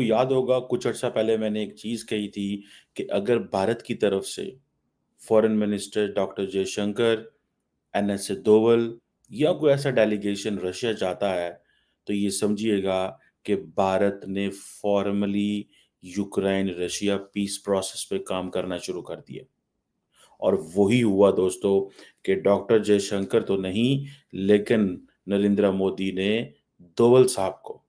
याद होगा कुछ अर्सा पहले मैंने एक चीज़ कही थी कि अगर भारत की तरफ से foreign minister doctor Jaishankar, NSA Doval या कोई ऐसा डेलीगेशन रशिया जाता है, तो ये समझिएगा कि भारत ने formally Ukraine Russia peace process पे काम करना शुरू कर दिया। और वही हुआ दोस्तों कि डॉक्टर जयशंकर तो नहीं, लेकिन नरेंद्र मोदी ने दोवल साहब को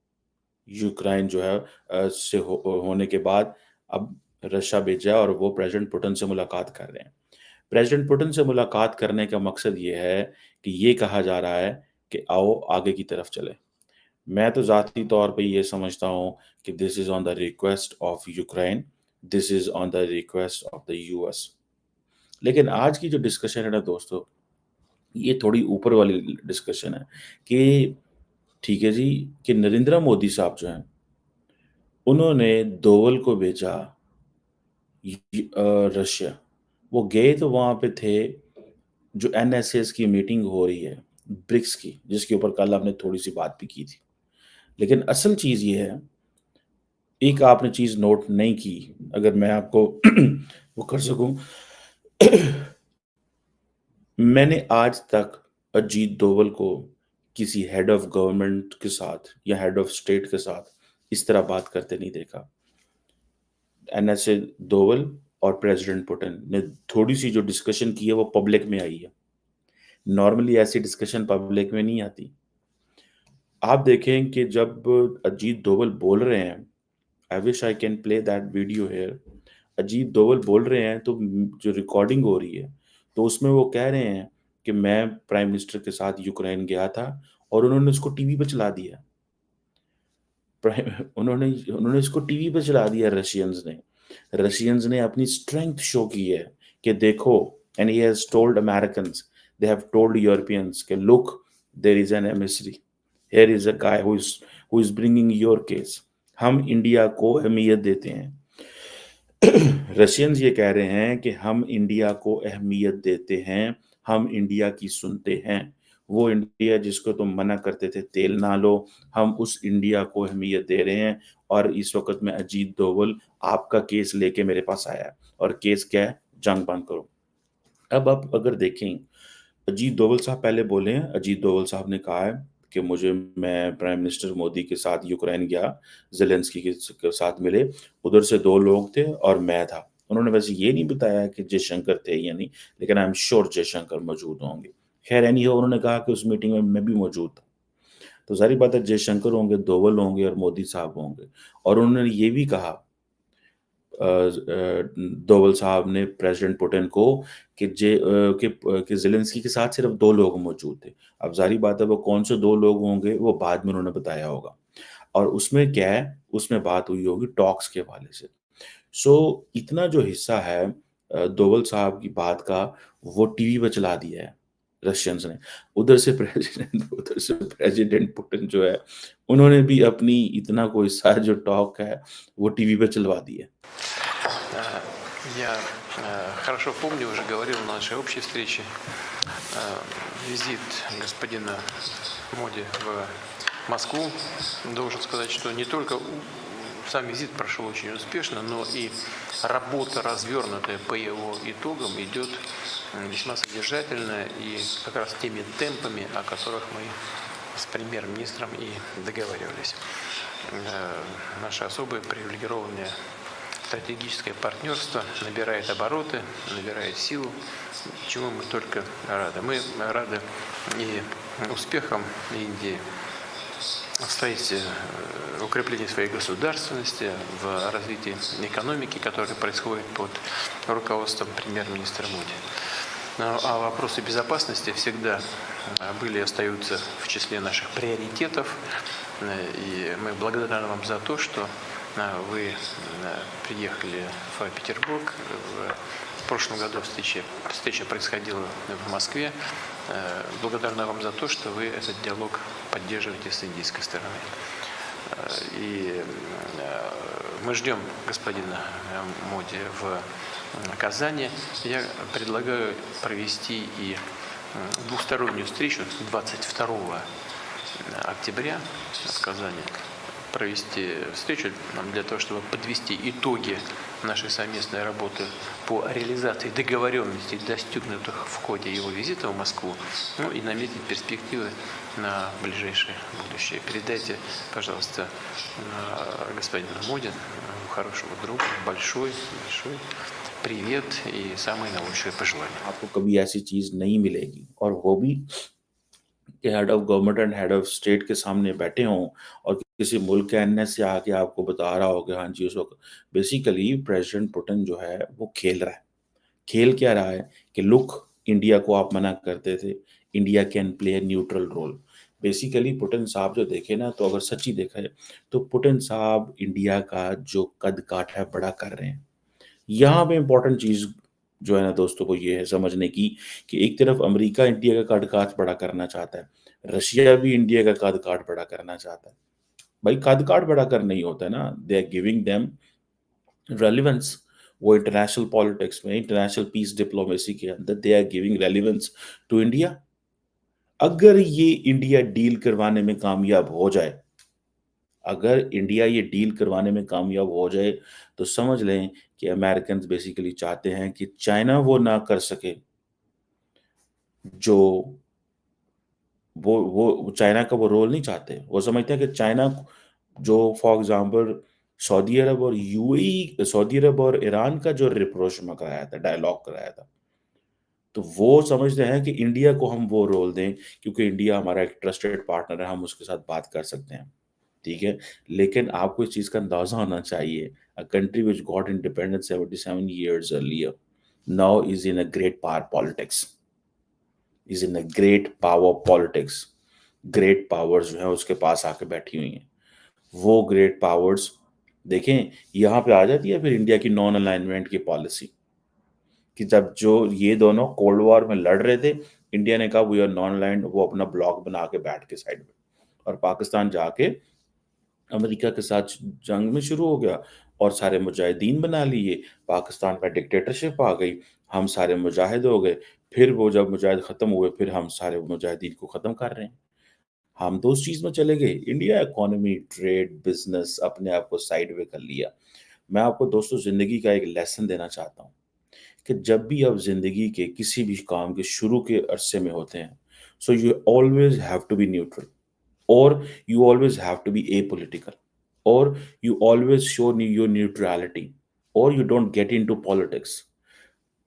यूक्रेन जो है से होने के बाद अब रशिया भेजा और वो प्रेसिडेंट पुतिन से मुलाकात कर रहे हैं। प्रेसिडेंट पुतिन से मुलाकात करने का मकसद ये है कि ये कहा जा रहा है कि आओ आगे की तरफ चलें। मैं तो ज़ाती तौर पे ये समझता हूँ कि this is on the request of Ukraine, this is on the request of the US. लेकिन आज की जो डिस्कशन है ना दोस्तों, ये थोड़ी ऊपर वाली डिस्कशन है कि ठीक है जी, कि नरेंद्र मोदी साहब जो हैं, उन्होंने दोवल को भेजा रशिया। वो गए तो वहाँ पे थे, जो एनएसएस की मीटिंग हो रही है, ब्रिक्स की, जिसके ऊपर कल आपने थोड़ी-सी बात भी की थी। लेकिन असल चीज़ ये है, एक आपने चीज़ नोट नहीं की, अगर मैं आपको वो कर सकूँ। मैंने आज तक अजीत डोभाल को किसी हेड ऑफ गवर्नमेंट के साथ या हेड ऑफ स्टेट के साथ इस तरह बात करते नहीं देखा। एनएसए डोभाल और प्रेसिडेंट पुतिन ने थोड़ी-सी जो डिस्कशन की है वो पब्लिक में आई है। नॉर्मली ऐसी डिस्कशन पब्लिक में नहीं आती। आप देखें कि जब अजीत डोभाल बोल रहे हैं, I wish I can play that video here. Ajit Doval बोल रहे हैं तो जो रिकॉर्डिंग हो रही है, तो उसमें वो कह रहे हैं कि मैं प्राइम मिनिस्टर के साथ यूक्रेन गया था और उन्होंने उसको टीवी पे चला दिया। प्राइम उन्होंने उन्होंने इसको टीवी पे चला दिया रशियंस ने। रशियंस ने अपनी स्ट्रेंथ शो की है कि देखो, and he has told Americans, they have told Europeans कि look, there is an emissary, here is a guy who is bringing your case. हम इंडिया को अहमियत देते हैं। रशियंस ये कह रहे हैं कि हम इंडिया को अहमियत देते हैं, हम इंडिया की सुनते हैं। वो इंडिया जिसको तुम मना करते थे तेल ना लो, हम उस इंडिया को अहमियत दे रहे हैं। और इस वक़्त में अजीत डोभाल आपका केस लेके मेरे पास आया है और केस क्या है? जंग बंद करो। अब आप अगर देखें, अजीत डोभाल साहब पहले बोले हैं, अजीत डोभाल साहब ने कहा है कि मैं प्राइम मिनिस्टर मोदी के साथ यूक्रेन गया, ज़ेलेंस्की के साथ मिले, उधर से 2 लोग थे और मैं था। उन्होंने वैसे ये नहीं बताया कि जयशंकर थे या नहीं, लेकिन आई एम श्योर जयशंकर मौजूद होंगे। ख़ैर एनी हाउ उन्होंने कहा कि उस मीटिंग में मैं भी मौजूद था। तो ज़ाहिर बात है जयशंकर होंगे, डोभाल होंगे और मोदी साहब होंगे। और उन्होंने ये भी कहा डोभाल साहब ने प्रेसिडेंट पुतिन को कि ज़ेलेंस्की के साथ सिर्फ 2 लोग मौजूद थे। अब ज़ाहिर बात है वो कौन से 2 लोग होंगे वो बाद में उन्होंने बताया होगा। और उसमें क्या है, उसमें बात हुई होगी टॉक्स के हवाले से। सो इतना जो हिस्सा है डोभाल साहब की बात का, वो टीवी पे चला दिया है रशियंस ने। उधर से प्रेसिडेंट पुतिन जो है, उन्होंने भी अपनी इतना कोई सा जो टॉक है, वो टीवी पे चलवा दिया। Я хорошо помню, уже говорил на нашей общей встрече, визит господина Моди в Москву. Должен сказать, что не только сам визит прошел очень успешно, но и работа, развернутая по его итогам, идет весьма содержательная и как раз теми темпами, о которых мы с премьер-министром и договаривались. Наше особое привилегированное стратегическое партнерство набирает обороты, набирает силу, чему мы только рады. Мы рады и успехам Индии в строительстве, укреплении своей государственности, в развитии экономики, которая происходит под руководством премьер-министра Моди. А вопросы безопасности всегда были и остаются в числе наших приоритетов. И мы благодарны вам за то, что вы приехали в Петербург. В прошлом году встреча происходила в Москве. Благодарны вам за то, что вы этот диалог поддерживаете с индийской стороны. И мы ждем господина Моди в Казани. Я предлагаю провести и двустороннюю встречу 22 октября в Казани провести встречу для того, чтобы подвести итоги нашей совместной работы по реализации договоренностей, достигнутых в ходе его визита в Москву, ну и наметить перспективы на ближайшее будущее. Передайте, пожалуйста, господину Моди, хорошего друга, большой привет и самые наилучшие पожелания. आपको कभी ऐसी चीज नहीं मिलेगी, और वो भी कि head of government and head of state के सामने बैठे हों और किसी मुल्क के एनएस से आके आपको बता रहा हो कि हाँ जी, उस वक्त बेसिकली प्रेसिडेंट पुतिन जो है वो खेल रहा है। खेल क्या रहा है कि लुक, इंडिया को आप मना करते थे, India can play a neutral role. Basically Putin साहब जो देखे ना, तो अगर सच्ची देखा है तो पुतिन साहब इंडिया का जो कद काठ है बड़ा कर रहे हैं। यहाँ पे इम्पोर्टेंट चीज़ जो है ना दोस्तों, वो ये है समझने की कि एक तरफ अमेरिका इंडिया का कद-काठ बड़ा करना चाहता है, रशिया भी इंडिया का कद-काठ बड़ा करना चाहता है। भाई कद-काठ बड़ा करना ही होता है ना, they are giving them relevance. वो इंटरनेशनल पॉलिटिक्स में, इंटरनेशनल पीस डिप्लोमेसी के अंदर they are giving relevance to India. अगर ये इंडिया डील करवाने में कामयाब हो जाए, अगर इंडिया ये डील करवाने में कामयाब हो जाए, तो समझ लें कि अमेरिकन्स बेसिकली चाहते हैं कि चाइना वो ना कर सके जो वो चाइना का वो रोल नहीं चाहते। वो समझते हैं कि चाइना जो फॉर एग्ज़ाम्पल सऊदी अरब और ईरान का जो रिप्रोच में कराया था, डायलॉग कराया था, तो वो समझते हैं कि इंडिया को हम वो रोल दें, क्योंकि इंडिया हमारा एक ट्रस्टेड पार्टनर है, हम उसके साथ बात कर सकते हैं। ठीक है? लेकिन आपको इस चीज़ का अंदाज़ा होना चाहिए, a country which got independence 77 years earlier, now is in a great power politics, is in a great power politics। Great powers जो हैं उसके पास आके बैठी हुई हैं। वो ग्रेट पावर्स देखें, यहाँ पे आ जाती है फिर इंडिया की नॉन अलाइनमेंट की पॉलिसी, कि जब जो ये दोनों कोल्ड वॉर में लड़ रहे थे, इंडिया ने कहा वी आर नॉन अलाइन्ड, वो अपना ब्लॉक बना के बैठ के साइड में, और पाकिस्तान जाके अमेरिका के साथ जंग में शुरू हो गया और सारे मुजाहिदीन बना लिए, पाकिस्तान में डिक्टेटरशिप आ गई, हम सारे मुजाहिद हो गए, फिर वो जब मुजाहिद ख़त्म हुए, फिर हम सारे मुजाहिदीन को ख़त्म कर रहे हैं। हम तो उस चीज़ में चले गए, इंडिया इकोनॉमी, ट्रेड, बिज़नेस अपने आप को साइड वे कर लिया। मैं आपको दोस्तों ज़िंदगी का एक लेसन देना चाहता हूँ कि जब भी आप ज़िंदगी के किसी भी काम के शुरू के अरसे में होते हैं, so you always have to be neutral, or you always have to be apolitical, or you always show your neutrality, or you don't get into politics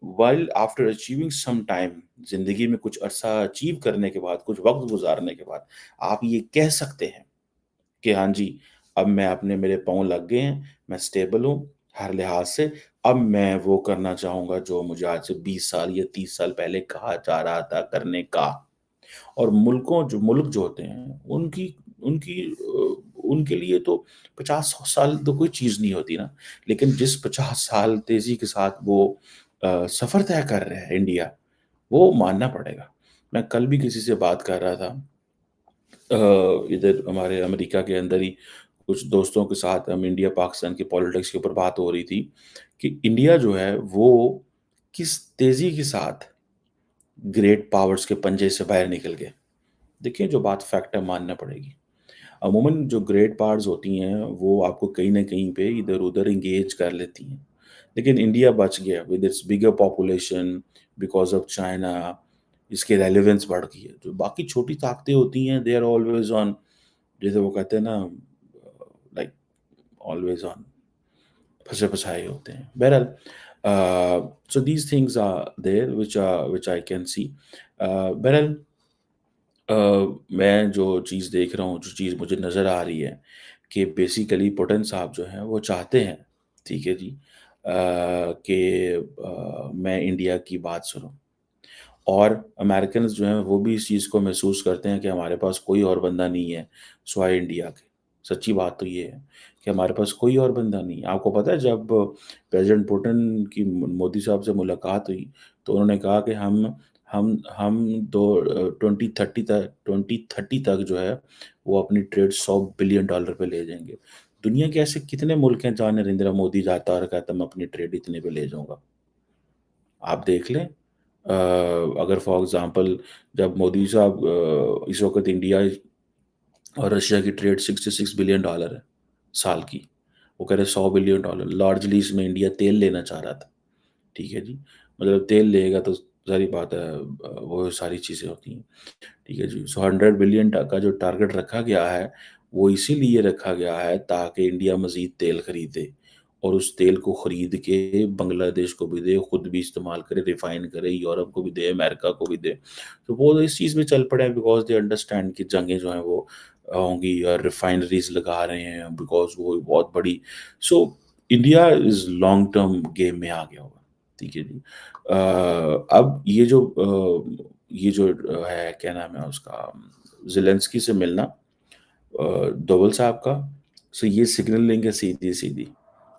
while after achieving some time। जिंदगी में कुछ अरसा achieve करने के बाद, कुछ वक्त गुजारने के बाद, आप ये कह सकते हैं कि हाँ जी, अब मैं अपने मेरे पाँव लग गए हैं, मैं स्टेबल हूँ हर लिहाज से, अब मैं वो करना चाहूंगा जो मुझे आज से 20 साल या 30 साल पहले कहा जा रहा था करने का। और मुल्क जो होते हैं, उनकी उनकी उनके लिए तो 50-100 साल तो कोई चीज़ नहीं होती ना। लेकिन जिस 50 साल तेज़ी के साथ वो सफ़र तय कर रहा है इंडिया, वो मानना पड़ेगा। मैं कल भी किसी से बात कर रहा था, इधर हमारे अमेरिका के अंदर ही कुछ दोस्तों के साथ, हम इंडिया पाकिस्तान की पॉलिटिक्स के ऊपर बात हो रही थी कि इंडिया जो है वो किस तेज़ी के साथ ग्रेट पावर्स के पंजे से बाहर निकल गए। देखिए, जो बात फैक्ट है मानना पड़ेगी। अमूमन जो ग्रेट पावर्स होती हैं, वो आपको कहीं न कहीं पे इधर-उधर एंगेज कर लेती हैं। लेकिन इंडिया बच गया with its bigger population, because of China, इसकी रेलेवेंस बढ़ गई है। जो बाकी छोटी ताकतें होती हैं, दे आर ऑलवेज़ ऑन, जैसे वो कहते हैं ना, लाइक ऑलवेज़ ऑन, फंसे-फसाए होते हैं। बहरहाल so these things are there which I can see. बहरहाल अ, मैं जो चीज़ देख रहा हूँ, जो चीज़ मुझे नज़र आ रही है कि बेसिकली पुतिन साहब जो हैं वो चाहते हैं, ठीक है जी, कि मैं इंडिया की बात सुनूँ। और अमेरिकन्स जो हैं वो भी इस चीज़ को महसूस करते हैं कि हमारे पास कोई और बंदा नहीं है सिवाय इंडिया के। सच्ची बात तो ये है कि हमारे पास कोई और बंदा नहीं है। आपको पता है, जब प्रेज़िडेंट पुतिन की मोदी साहब से मुलाकात हुई, तो उन्होंने कहा कि हम 2030 तक जो है वो अपनी ट्रेड $100 बिलियन पे ले जाएँगे। दुनिया के ऐसे कितने मुल्क हैं जहाँ नरेंद्र मोदी जाता है और कहता है मैं अपनी ट्रेड इतने पे ले जाऊँगा। आप देख लें, अगर फॉर एग्ज़ाम्पल जब मोदी साहब, इस वक़्त इंडिया और रशिया की ट्रेड $66 बिलियन है। साल की। वो कह रहे $100 बिलियन, लार्जली इसमें इंडिया तेल लेना चाह रहा था। ठीक है जी, मतलब तेल लेगा तो ज़ाहिर बात है वो सारी चीज़ें होती हैं। ठीक है जी, सो 100 बिलियन का जो टारगेट रखा गया है, वो इसीलिए रखा गया है ताकि इंडिया मज़ीद तेल खरीदे और उस तेल को खरीद के बांग्लादेश को भी दे, खुद भी इस्तेमाल करे, रिफाइन करे, यूरोप को भी दे, अमेरिका को भी दे। तो वो इस चीज़ में चल पड़े हैं बिकॉज़ दे अंडरस्टैंड कि जंगें जो हैं वो होंगी और रिफाइनरीज़ लगा रहे हैं बिकॉज़ वो बहुत बड़ी। So India is long term game में आ गया होगा। ठीक है जी। अब ये जो है क्या नाम है उसका, ज़ेलेंस्की से मिलना डोवल साहब का, सो ये सिग्नलिंग है सीधी-सीधी।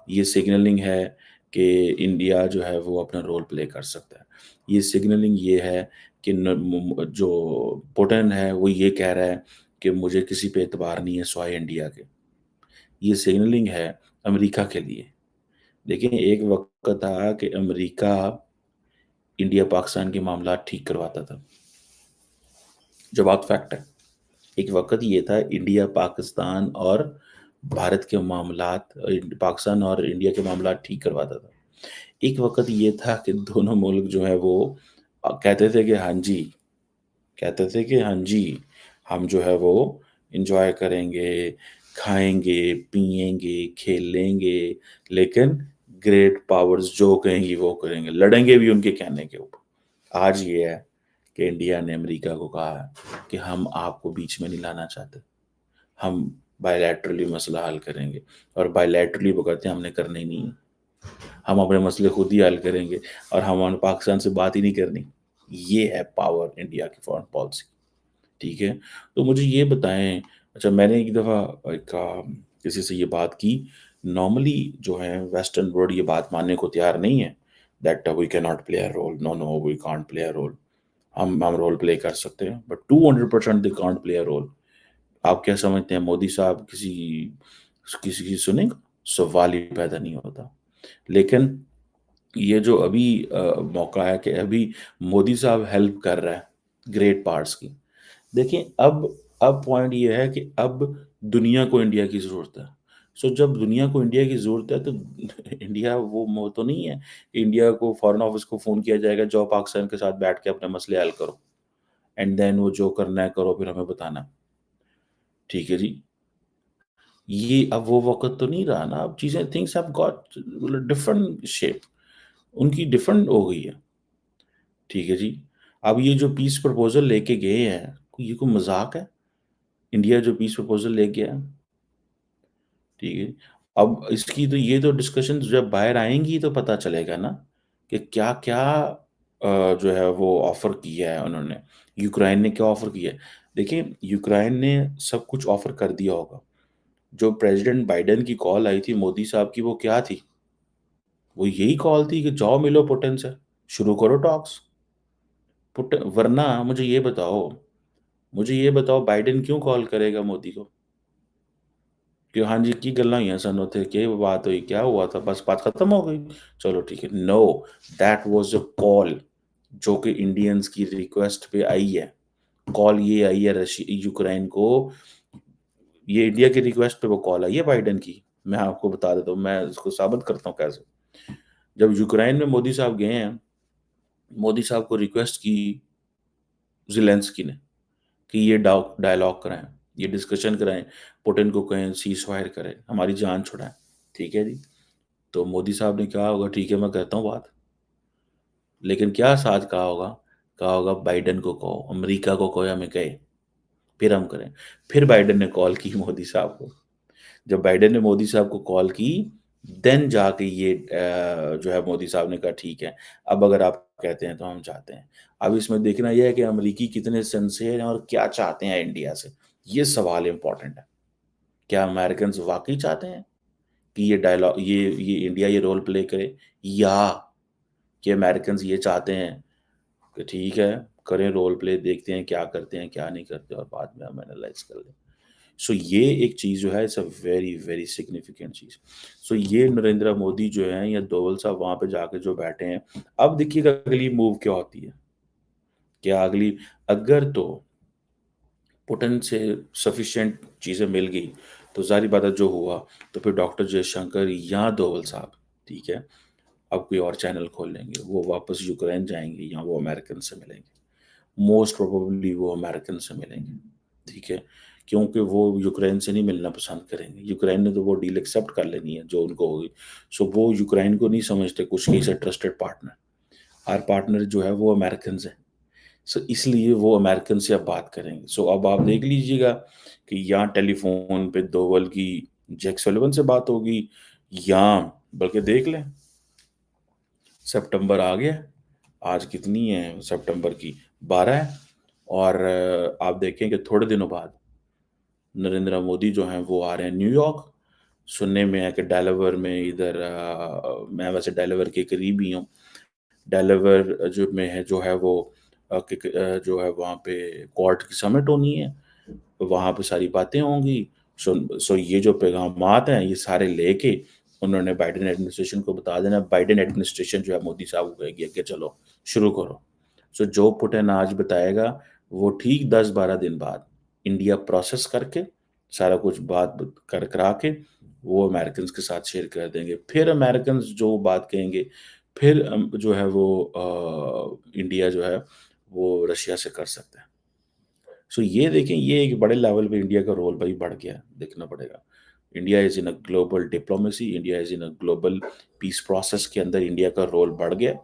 ये सिग्नलिंग है कि इंडिया जो है वो अपना रोल प्ले कर सकता है। ये सिग्नलिंग ये है कि जो पुतिन है वो ये कह रहा है कि मुझे किसी पे एतबार नहीं है सिवाय इंडिया के। ये सिग्नलिंग है अमेरिका के लिए। देखिए एक वक़्त था कि अमेरिका इंडिया पाकिस्तान के मामलात ठीक करवाता था। जो बात फैक्ट है। एक वक़्त ये था इंडिया, पाकिस्तान और भारत के मामलात पाकिस्तान और इंडिया के मामलात ठीक करवाता था। एक वक़्त ये था कि दोनों मुल्क जो है वो कहते थे कि हाँ जी, कहते थे कि हाँ जी, हम जो है वो एन्जॉय करेंगे, खाएँगे, पिएँगे, खेलेंगे, लेकिन ग्रेट पावर्स जो कहेंगी वो करेंगे, लड़ेंगे भी उनके कहने के ऊपर। आज ये है कि इंडिया ने अमेरिका को कहा है कि हम आपको बीच में नहीं लाना चाहते। हम बायलैटरली मसला हल करेंगे और बायलैटरली वो कहते हैं हमने करना ही नहीं है। हम अपने मसले खुद ही हल करेंगे और हमने पाकिस्तान से बात ही नहीं करनी। ये है पावर इंडिया की फॉरेन पॉलिसी। ठीक है? तो मुझे ये बताएँ, अच्छा मैंने एक दफ़ा किसी से ये बात की, नॉर्मली जो है वेस्टर्न वर्ल्ड ये बात मानने को तैयार नहीं है that we can not play a role, no, no we can't play a role. हम रोल प्ले कर सकते हैं but 200% they can't play a role. आप क्या समझते हैं मोदी साहब किसी किसी की सुनेंगे? सवाल ही पैदा नहीं होता। लेकिन ये जो अभी मौका है कि अभी मोदी साहब हेल्प कर रहा है ग्रेट पार्ट्स की। देखिए अब पॉइंट ये है कि अब दुनिया को इंडिया की ज़रूरत है। सो जब दुनिया को इंडिया की ज़रूरत है तो इंडिया वो तो नहीं है, इंडिया को फॉरेन ऑफिस को फ़ोन किया जाएगा जाओ पाकिस्तान के साथ बैठ के अपने मसले हल करो एंड देन वो जो करना है करो फिर हमें बताना। ठीक है जी। ये अब वो वक़्त तो नहीं रहा ना, अब चीज़ें थिंग्स हैव गॉट मतलब डिफरेंट शेप, उनकी डिफरेंट हो गई है। ठीक है जी। अब ये जो पीस प्रपोज़ल लेके गए हैं, ये कोई मज़ाक है? इंडिया जो पीस प्रपोज़ल लेके आया, ठीक है। अब इसकी तो ये तो डिस्कशंस जब बाहर आएँगी तो पता चलेगा ना, कि क्या-क्या जो है वो ऑफ़र किया है उन्होंने। यूक्रेन ने क्या ऑफ़र किया है? देखिए, यूक्रेन ने सब कुछ ऑफ़र कर दिया होगा। जो प्रेज़िडेंट बाइडेन की कॉल आई थी मोदी साहब की वो क्या थी? वो यही कॉल थी कि जाओ मिलो पुतिन से, शुरू करो टॉक्स। वरना मुझे ये बताओ बाइडेन क्यों कॉल करेगा मोदी को? कि हाँ जी, की गल्लां होइयां सन उत्थे, के बात हुई, क्या हुआ था? बस बात खत्म हो गई? चलो ठीक है। No, that was a call जो कि इंडियंस की रिक्वेस्ट पे आई है। कॉल ये आई है यूक्रेन को, ये इंडिया की रिक्वेस्ट पे वो कॉल आई है बाइडेन की। मैं आपको बता देता हूँ, मैं इसको साबित करता हूँ कैसे। जब यूक्रेन में मोदी साहब गए हैं, मोदी साहब को रिक्वेस्ट की ज़ेलेंस्की ने कि ये डायलॉग कराएँ, ये डिस्कशन कराएँ, पुतिन को कहें सीज़फायर करें, हमारी जान छुड़ाएँ। ठीक है जी। तो मोदी साहब ने कहा होगा ठीक है मैं करता हूँ बात। लेकिन क्या साथ कहा होगा बाइडेन को कहो, अमेरिका को कहो या हमें कहे, फिर हम करें। फिर बाइडेन ने कॉल की मोदी साहब को। जब बाइडेन ने मोदी साहब को कॉल की, देन जाके ये जो है मोदी साहब ने कहा ठीक है, अब अगर आप कहते हैं तो हम चाहते हैं। अब इसमें देखना ये है कि अमेरिकी कितने सिंसियर हैं और क्या चाहते हैं इंडिया से, ये सवाल इम्पोर्टेंट है। क्या अमेरिकन्स वाक़ई चाहते हैं कि ये इंडिया ये रोल प्ले करे या कि अमेरिकन्स ये चाहते हैं कि ठीक है, करें रोल प्ले, देखते हैं क्या करते हैं, क्या नहीं करते और बाद में हम एनालाइज़ कर लें। सो ये एक चीज़ जो है it's a very, very significant चीज़। सो ये नरेंद्र मोदी जो हैं या डोवल साहब वहाँ पे जाके जो बैठे हैं, अब देखिएगा अगली मूव क्या होती है। क्या अगली अगर तो पुतिन से सफिशिएंट चीज़ें मिल गई, तो ज़ाहिर बात है जो हुआ, तो फिर डॉक्टर जयशंकर या डोवल साहब, ठीक है, अब कोई और चैनल खोल लेंगे, वो वापस यूक्रेन जाएँगे या वो अमेरिकन से मिलेंगे। मोस्ट प्रोबेबली वो अमेरिकन से मिलेंगे, ठीक है? क्योंकि वो यूक्रेन से नहीं मिलना पसंद करेंगे। यूक्रेन ने तो वो डील एक्सेप्ट कर लेनी है जो उनको होगी। सो वो यूक्रेन को नहीं समझते कुछ कि is a trusted partner. Her partner जो है वो अमेरिकन्स हैं। सो इसलिए वो अमेरिकन से अब बात करेंगे। सो अब आप देख लीजिएगा कि या टेलीफ़ोन पे दोवल की जैक सलिवन से बात होगी या बल्कि देख लें सितंबर आ गया। आज कितनी है सितंबर की 12 है और आप देखें कि थोड़े दिनों बाद नरेंद्र मोदी जो हैं वो आ रहे हैं न्यूयॉर्क। सुनने में है कि डेलावेयर में इधर मैं वैसे डेलावेयर के करीब ही हूँ। डेलावेयर जो में है जो है वो जो है वहाँ पे क्वाड की समिट होनी है। वहाँ पे सारी बातें होंगी। सो ये जो पैगामात हैं ये सारे लेके उन्होंने बाइडेन एडमिनिस्ट्रेशन को बता देना। बाइडेन एडमिनिस्ट्रेशन जो है मोदी साहब को कहेगी कि चलो शुरू करो। सो जो पुतिन आज बताएगा वो ठीक 10-12 दिन बाद इंडिया प्रोसेस करके सारा कुछ बात कर करा के वो अमेरिकन्स के साथ शेयर कर देंगे। फिर अमेरिकन्स जो बात कहेंगे फिर जो है वो इंडिया जो है वो रशिया से कर सकता है। सो ये देखें ये एक बड़े लेवल पे इंडिया का रोल भाई बढ़ गया है, देखना पड़ेगा। India is in a global diplomacy, India is in a global peace process के अंदर इंडिया का रोल बढ़ गया।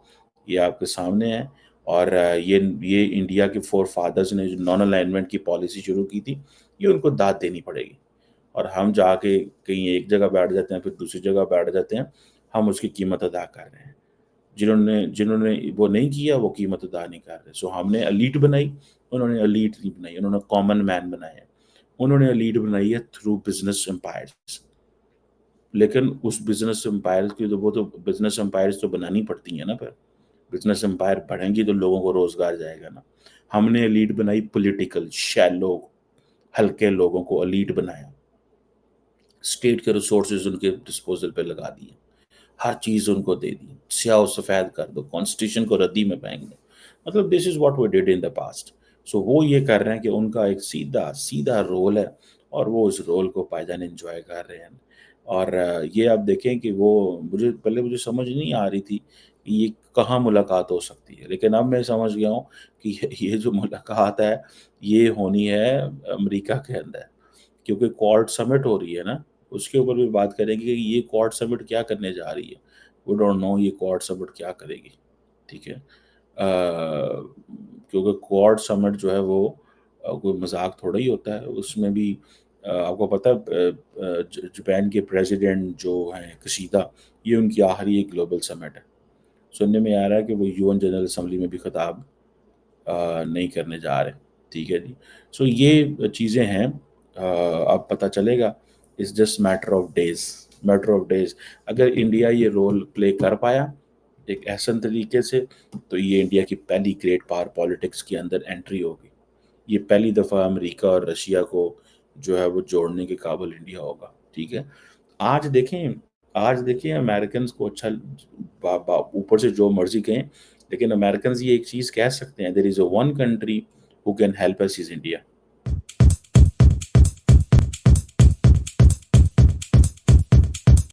ये आपके सामने है और ये इंडिया के फ़ोरफ़ादर्स ने जो नॉन अलाइनमेंट की पॉलिसी शुरू की थी, ये उनको दाद देनी पड़ेगी। और हम जाके कहीं एक जगह बैठ जाते हैं, फिर दूसरी जगह बैठ जाते हैं, हम उसकी कीमत अदा कर रहे हैं। जिन्होंने जिन्होंने वो नहीं किया, वो कीमत अदा नहीं कर रहे। सो हमने एलीट बनाई, उन्होंने एलीट नहीं बनाई, उन्होंने कॉमन मैन बनाए हैं। उन्होंने एलीट बनाई है थ्रू बिज़नेस एम्पायर्स। लेकिन उस बिज़नेस एम्पायर की तो वो तो बिज़नेस एम्पायर्स तो बनानी पड़ती हैं ना फिर। बिज़नेस एम्पायर बढ़ेंगी तो लोगों को रोज़गार जाएगा ना। हमने एलीट बनाई पॉलिटिकल, शैलो, हल्के लोगों को एलीट बनाया। स्टेट के रिसोर्सेज़ उनके डिस्पोज़ल पे लगा दिए। हर चीज़ उनको दे दी, स्याह और सफ़ेद कर दो, कॉन्स्टिट्यूशन को रद्दी में फेंक दो। मतलब this is what we did in the past. So वो ये कर रहे हैं कि उनका एक सीधा रोल है और वो उस रोल को पायदान एन्जॉय कर रहे हैं। और ये आप देखें कि वो मुझे समझ नहीं आ रही थी कि ये कहाँ मुलाकात हो सकती है। लेकिन अब मैं समझ गया हूँ कि ये जो मुलाकात है, ये होनी है अमेरिका के अंदर। क्योंकि क्वाड समिट हो रही है ना, उसके ऊपर भी बात करेंगे कि ये क्वाड समिट क्या करने जा रही है। वी डोंट नो ये क्वाड समिट क्या करेगी, ठीक है? क्योंकि क्वाड समिट जो है वो कोई मज़ाक थोड़ा ही होता है। उसमें भी आपको पता है जापान के प्रेसिडेंट जो हैं किशिदा, ये उनकी आखिरी एक ग्लोबल समिट है। सुनने में आ रहा है कि वो यूएन जनरल असेंबली में भी खिताब नहीं करने जा रहे। ठीक है जी। सो ये चीज़ें हैं अब पता चलेगा it's just matter of days अगर इंडिया ये रोल प्ले कर पाया एक एहसन तरीके से तो ये इंडिया की पहली ग्रेट पावर पॉलिटिक्स के अंदर एंट्री होगी। ये पहली दफ़ा अमेरिका और रशिया को जो है वो जोड़ने के काबिल इंडिया होगा, ठीक है? आज देखें आज देखिए अमेरिकन्स को अच्छा बा बा ऊपर से जो मर्ज़ी कहें, लेकिन अमेरिकन्स ये एक चीज़ कह सकते हैं, there is a one country who can help us is India.